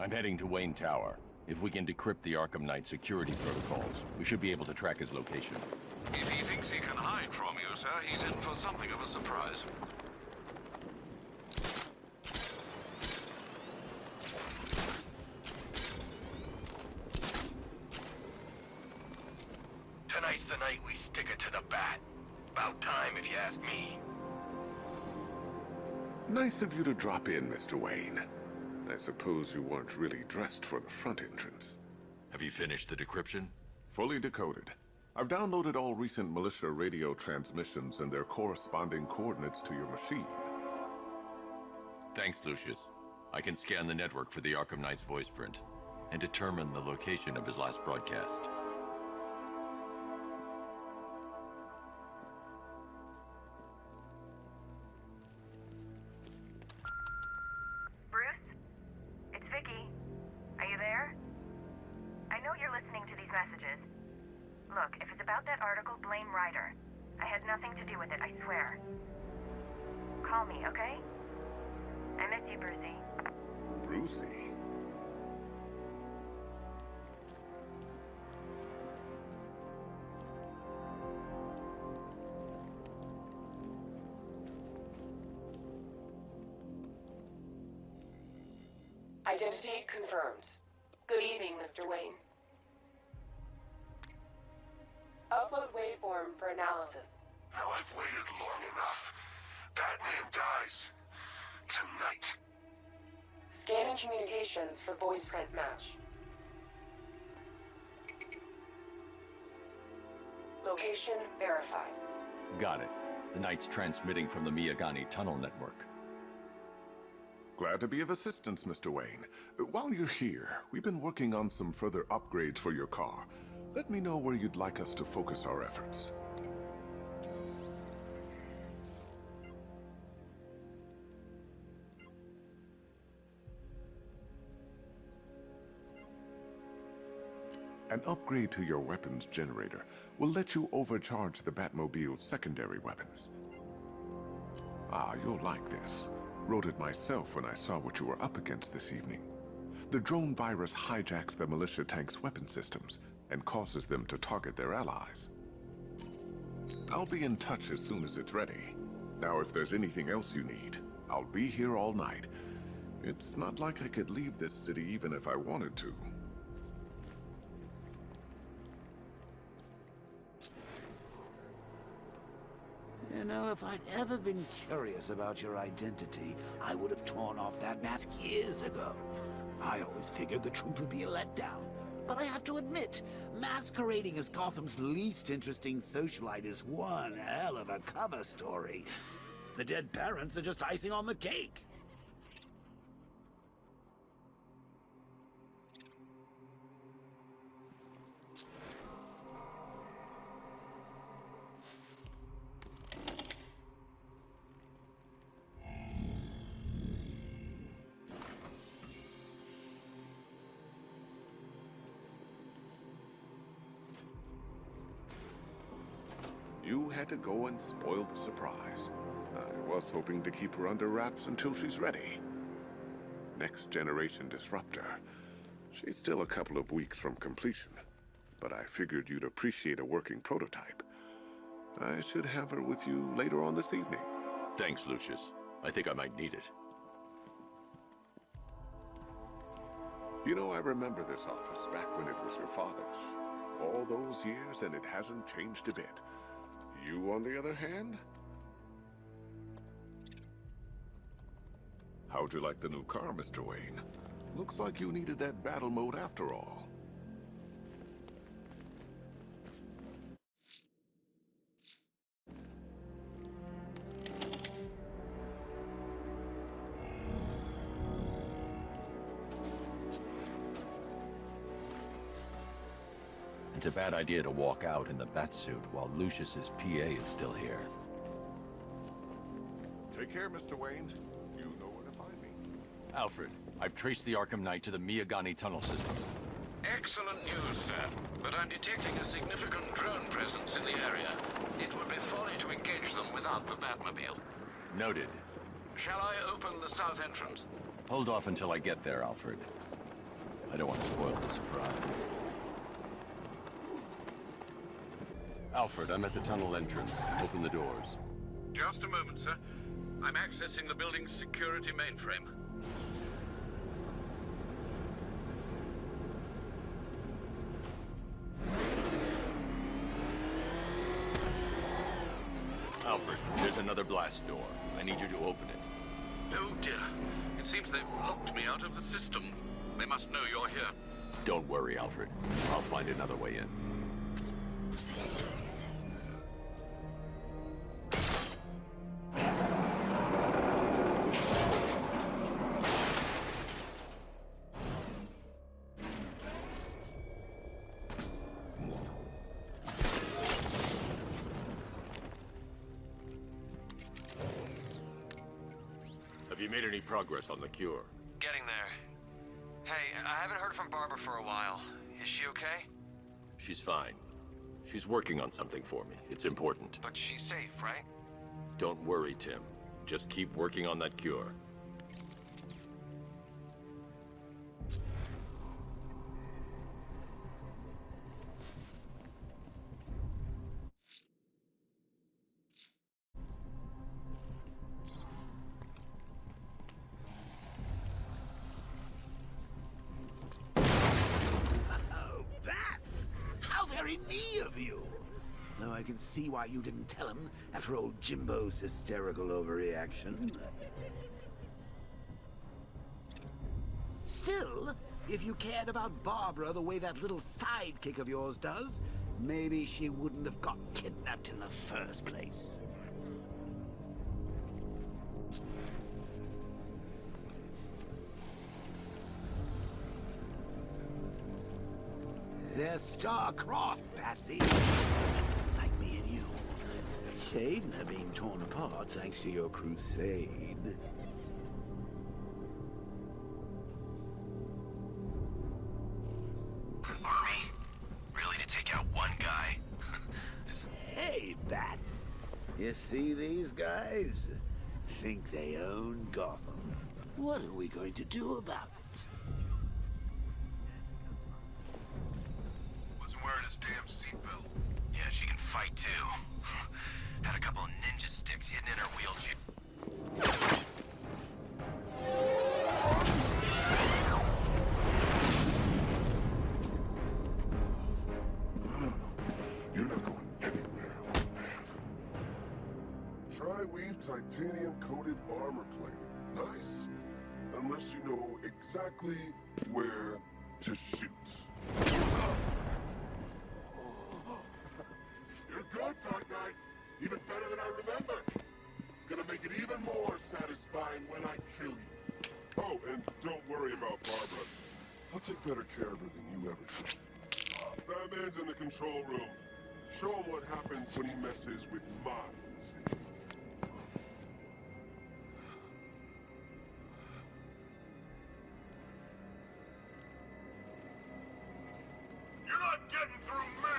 I'm heading to Wayne Tower. If we can decrypt the Arkham Knight security protocols, we should be able to track his location. If he thinks he can hide from you, sir, he's in for something of a surprise. Tonight's the night we stick it to the bat. About time, if you ask me. Nice of you to drop in, Mr. Wayne. I suppose you weren't really dressed for the front entrance. Have you finished the decryption? Fully decoded. I've downloaded all recent militia radio transmissions and their corresponding coordinates to your machine. Thanks, Lucius. I can scan the network for the Arkham Knight's voice print and determine the location of his last broadcast. Look, if it's about that article, blame Ryder. I had nothing to do with it, I swear. Call me, okay? I miss you, Brucey. Brucey? Identity confirmed. Good evening, Mr. Wayne. Upload waveform for analysis. Now I've waited long enough. Batman dies. Tonight. Scanning communications for voice print match. Location verified. Got it. The Knight's transmitting from the Miyagani tunnel network. Glad to be of assistance, Mr. Wayne. While you're here, we've been working on some further upgrades for your car. Let me know where you'd like us to focus our efforts. An upgrade to your weapons generator will let you overcharge the Batmobile's secondary weapons. Ah, you'll like this. Wrote it myself when I saw what you were up against this evening. The drone virus hijacks the militia tank's weapon systems and causes them to target their allies. I'll be in touch as soon as it's ready. Now, if there's anything else you need, I'll be here all night. It's not like I could leave this city even if I wanted to. You know, if I'd ever been curious about your identity, I would have torn off that mask years ago. I always figured the truth would be a letdown. But I have to admit, masquerading as Gotham's least interesting socialite is one hell of a cover story. The dead parents are just icing on the cake. You had to go and spoil the surprise. I was hoping to keep her under wraps until she's ready. Next generation disruptor. She's still a couple of weeks from completion, but I figured you'd appreciate a working prototype. I should have her with you later on this evening. Thanks, Lucius. I think I might need it. You know, I remember this office back when it was your father's. All those years and it hasn't changed a bit. You, on the other hand? How'd you like the new car, Mr. Wayne? Looks like you needed that battle mode after all. It's a bad idea to walk out in the Batsuit while Lucius's PA is still here. Take care, Mr. Wayne. You know where to find me. Alfred, I've traced the Arkham Knight to the Miyagani tunnel system. Excellent news, sir. But I'm detecting a significant drone presence in the area. It would be folly to engage them without the Batmobile. Noted. Shall I open the south entrance? Hold off until I get there, Alfred. I don't want to spoil the surprise. Alfred, I'm at the tunnel entrance. Open the doors. Just a moment, sir. I'm accessing the building's security mainframe. Alfred, there's another blast door. I need you to open it. Oh dear. It seems they've locked me out of the system. They must know you're here. Don't worry, Alfred. I'll find another way in. Have you made any progress on the cure? Getting there. Hey, I haven't heard from Barbara for a while. Is she okay? She's fine. She's working on something for me. It's important. But she's safe, right? Don't worry, Tim. Just keep working on that cure. Me of you. Though I can see why you didn't tell him after old Jimbo's hysterical overreaction. Still, if you cared about Barbara the way that little sidekick of yours does, maybe she wouldn't have got kidnapped in the first place. They're star-crossed, Patsy. Like me and you. Shame they're being torn apart thanks to your crusade. Army? Really, to take out one guy? Hey, Bats. You see these guys? Think they own Gotham. What are we going to do about it? Wearing his damn seatbelt. Yeah, she can fight too. Had a couple of ninja sticks hidden in her wheelchair. No. You're not going anywhere, old man. Tri-weave titanium-coated armor plate. Nice. Unless you know exactly where to shoot. You're good, Dark Knight. Even better than I remember. It's gonna make it even more satisfying when I kill you. Oh, and don't worry about Barbara. I'll take better care of her than you ever could. Batman's in the control room. Show him what happens when he messes with mine. You're not getting through me!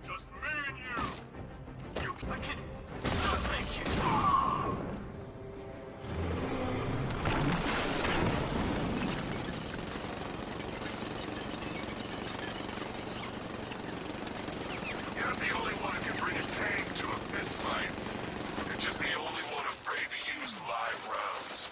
Just me and you! You wicked! No, thank you! You're the only one who can bring a tank to a fist fight. You're just the only one afraid to use live rounds.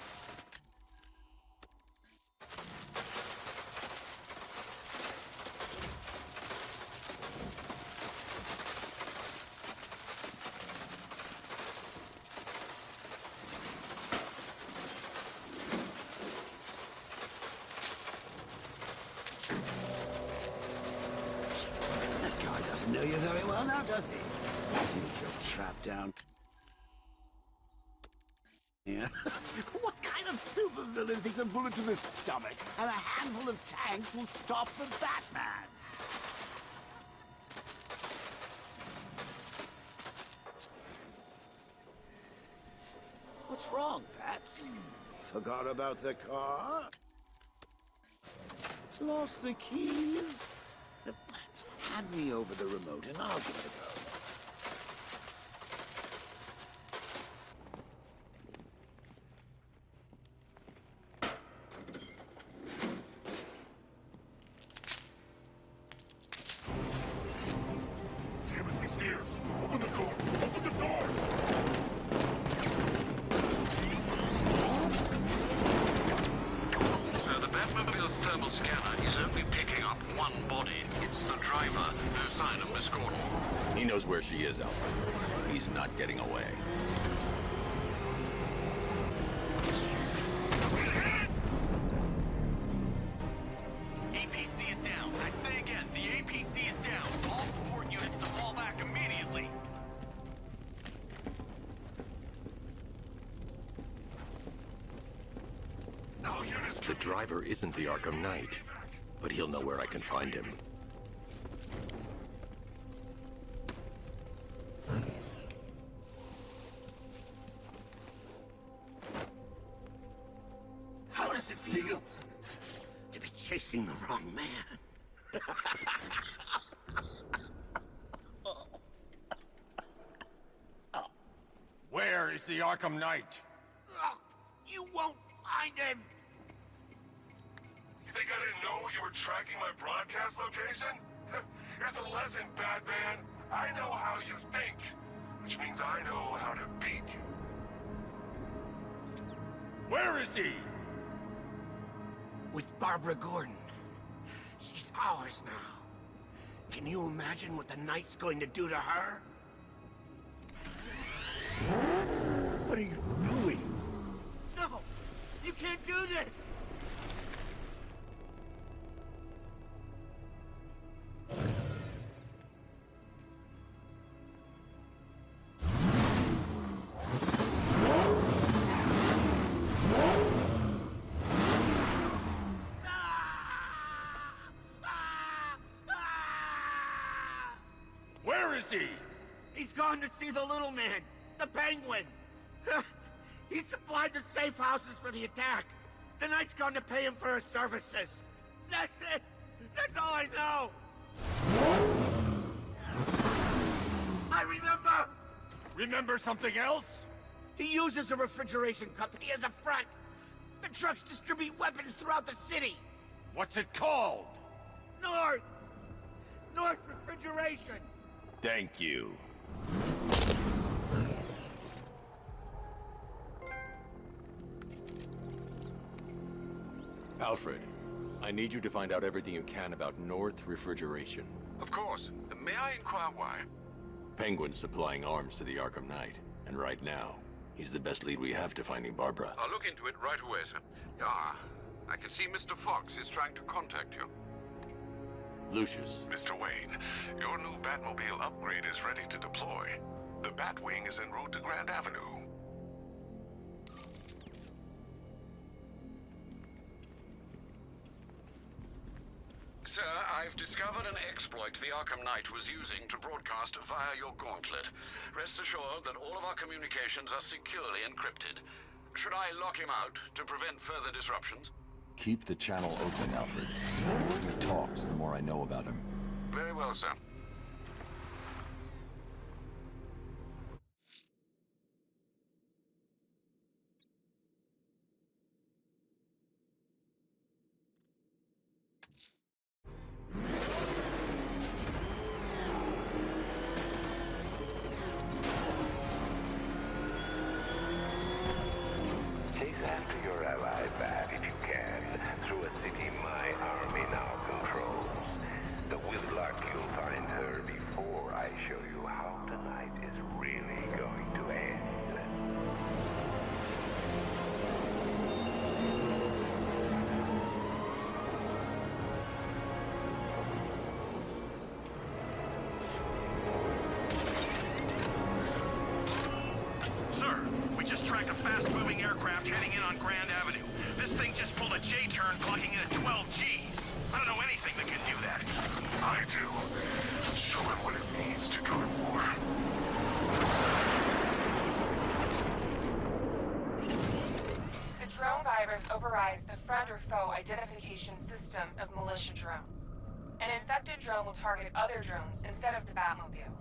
That guy doesn't know you very well now, does he? I think you're trapped down. Yeah. What kind of supervillain thinks a bullet to the stomach and a handful of tanks will stop the Batman? What's wrong, Bats? Forgot about the car? Lost the keys? Hand me over the remote and I'll give it a go. the driver? No sign of Miss Gordon. He knows where she is, Alfred. He's not getting away. APC is down. I say again, the APC is down. All support units to fall back immediately. All units The driver isn't the Arkham Knight, but he'll know where I can find him. How does it feel to be chasing the wrong man? Where is the Arkham Knight? Oh, you won't find him! You think I didn't know you were tracking my broadcast location? Here's a lesson, Batman. I know how you think, which means I know how to beat you. Where is he? With Barbara Gordon. She's ours now. Can you imagine what the Knight's going to do to her? What are you doing? No! You can't do this! Where is he? He's gone to see the little man, the Penguin. He supplied the safe houses for the attack. The Knight's gone to pay him for his services. That's it. That's all I know. I remember. Remember something else? He uses a refrigeration company as a front. The trucks distribute weapons throughout the city. What's it called? North Refrigeration. Thank you. Alfred, I need you to find out everything you can about North Refrigeration. Of course. May I inquire why? Penguin's supplying arms to the Arkham Knight, and right now, he's the best lead we have to finding Barbara. I'll look into it right away, sir. Ah, I can see Mr. Fox is trying to contact you. Lucius, Mr. Wayne, your new Batmobile upgrade is ready to deploy. The Batwing is en route to Grand Avenue. Sir, I've discovered an exploit the Arkham Knight was using to broadcast via your gauntlet. Rest assured that all of our communications are securely encrypted. Should I lock him out to prevent further disruptions? keep the channel open, Alfred. The more he talks, the more I know about him. Very well, sir. Chase after your ally back if you can, through a city my army now controls. But with luck you'll find her before I show you how tonight is really going to end. Sir, we just tracked a fast-moving aircraft heading in on Grand Avenue. This thing just pulled a J-turn, clocking in at 12 Gs. I don't know anything that can do that. I do. Show him what it means to go to war. The drone virus overrides the friend or foe identification system of militia drones. An infected drone will target other drones instead of the Batmobile.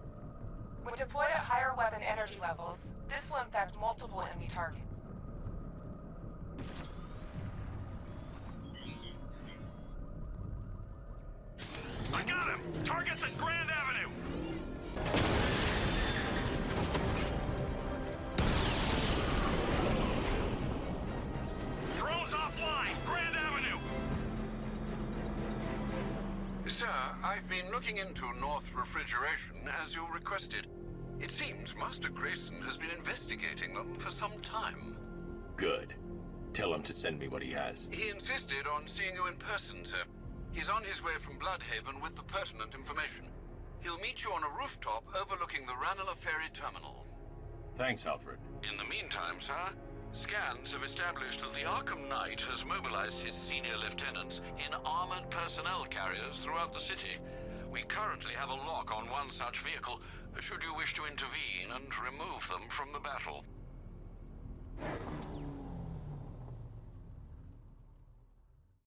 When deployed at higher weapon energy levels, this will infect multiple enemy targets. I got him! Target's at Grand Avenue! Drone's offline! Grand Avenue! Sir, I I've been looking into North Refrigeration as you requested. It seems Master Grayson has been investigating them for some time. Good. Tell him to send me what he has. He insisted on seeing you in person, sir. He's on his way from Bloodhaven with the pertinent information. He'll meet you on a rooftop overlooking the Ranelagh Ferry Terminal. Thanks, Alfred. In the meantime, sir, scans have established that the Arkham Knight has mobilized his senior lieutenants in armored personnel carriers throughout the city. We currently have a lock on one such vehicle, should you wish to intervene and remove them from the battle.